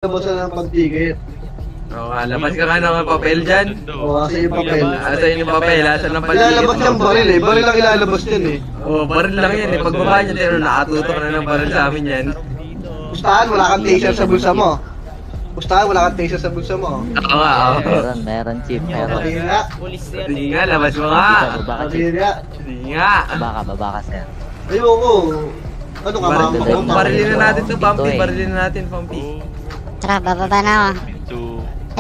Labasan ng pagtigit. Labas ka nga ng papel dyan. Kasi yung papel. Asan yung papel? Asan ang pagtigit? Ilalabas yung baril eh. Baril lang ilalabas yan eh. Baril lang yan eh. Pagbaba niya, pero nakatutok na ng baril sa amin yan. Pustahan, wala kang taser sa bulsa mo. Pustahan, wala kang taser sa bulsa mo. Oo nga, oo. Meron, Chief, meron. Hindi nga, labas mo nga. Hindi nga. Baba ka, sir. Ayoko. Ano ka, barilin na natin to, Pampi. Barilin na natin, Pampi. Tara, bababa na ako.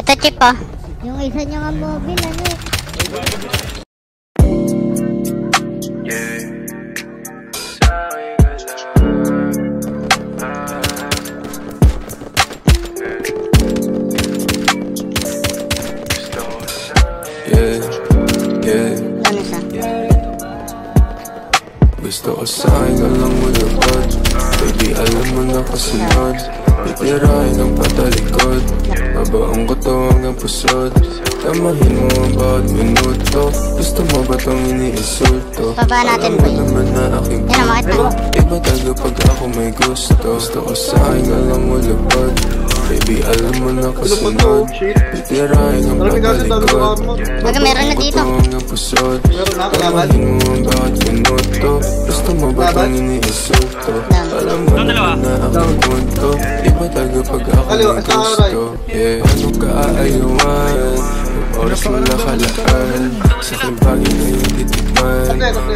Ito, Chip, oh. Yung isa nyo nga mobile, ano eh. Ano siya? Gusto ko sa'yo ka lang malapad. Baby, alam mo na kasunod. Itirahin ang patalikod. Mabaong ko to hanggang pusod. Tamahin mo ang bawat minuto. Gusto mo ba itong iniinsulto? Baba natin, boy. Alam mo naman na aking Yan, makit mo. Iba tayo pag ako may gusto. Gusto ko sa'yo ka lang malapad. Baby, alam mo na kasunod. Itirahin ang patalikod. Baga, meron na dito. Hanggang pusod. Tamahin mo ang bawat minuto. Gusto mo ba itong iniinsulto? Alam mo naman na aking punto. Iba tayo pag ako may gusto. Ano ka aayawan? Oras mo nakalaan. Sa aking bagay na yung titikman.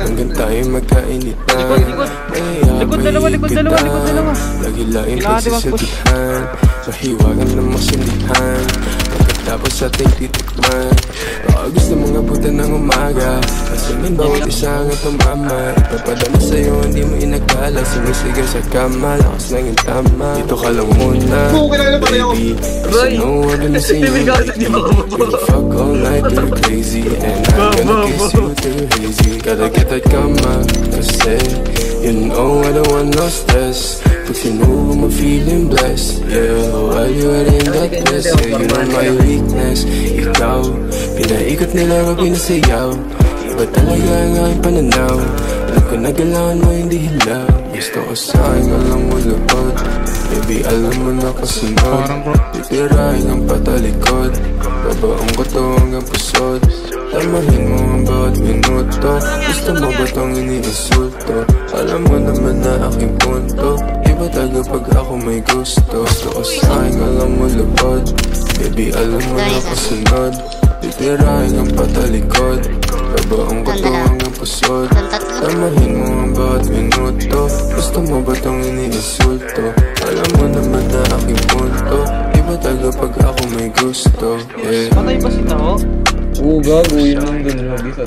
Hanggang tayo magkainitan. Likod dalawa. Lagi laing pagsisitihan. Mahiwagan ng masindihan. Pagkatapos ating titikman. Baka gusto mong abutan ng umaga. Kasingin bawat isa hanggang tumama. Ipapadama sa'yo hindi mo inagkala. Sumisigaw sa kama. Lakas lang yung tama. Dito ka lang muna, baby. Kasi no one na sa'yo. You fuck all night, you're crazy. And I'm gonna kiss you till you're hazy. Gotta get that kama. Kasi you know I don't want no stress. Pag sinubo mo feeling blessed. Yeah, while you are in that place. Yeah, you know my weakness. Ikaw, pinaikot nila pag pinasayaw. Iba talaga ang aking pananaw. Alam ko na galangan mo hindi hilaw. Gusto ko sa'yo nga lang mulupad. Baby, alam mo na kasunod. Titirahin ang patalikod. Babaong ko to hanggang pusod. Tamahin mo ang bawat minuto. Gusto mo ba itong iniinsulto? Alam mo naman na aking punto. Iba tayo pag ako may gusto. Gusto ko sa'yo nga lang mulupad. Baby, alam mo na kasunod. Titirahin ang patalikod. Babaong ko to hanggang pusod. Tamahin mo ang bawat minuto. Gusto mo ba itong iniinsulto? Alam mo naman na aking punto. Iba tayo pag ako may gusto. Yeah. Patay ba si Taho? Oo, gago yun ang dun.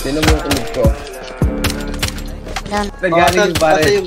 Tinan mo yung kulit ko. Down. Nagaling yung pare.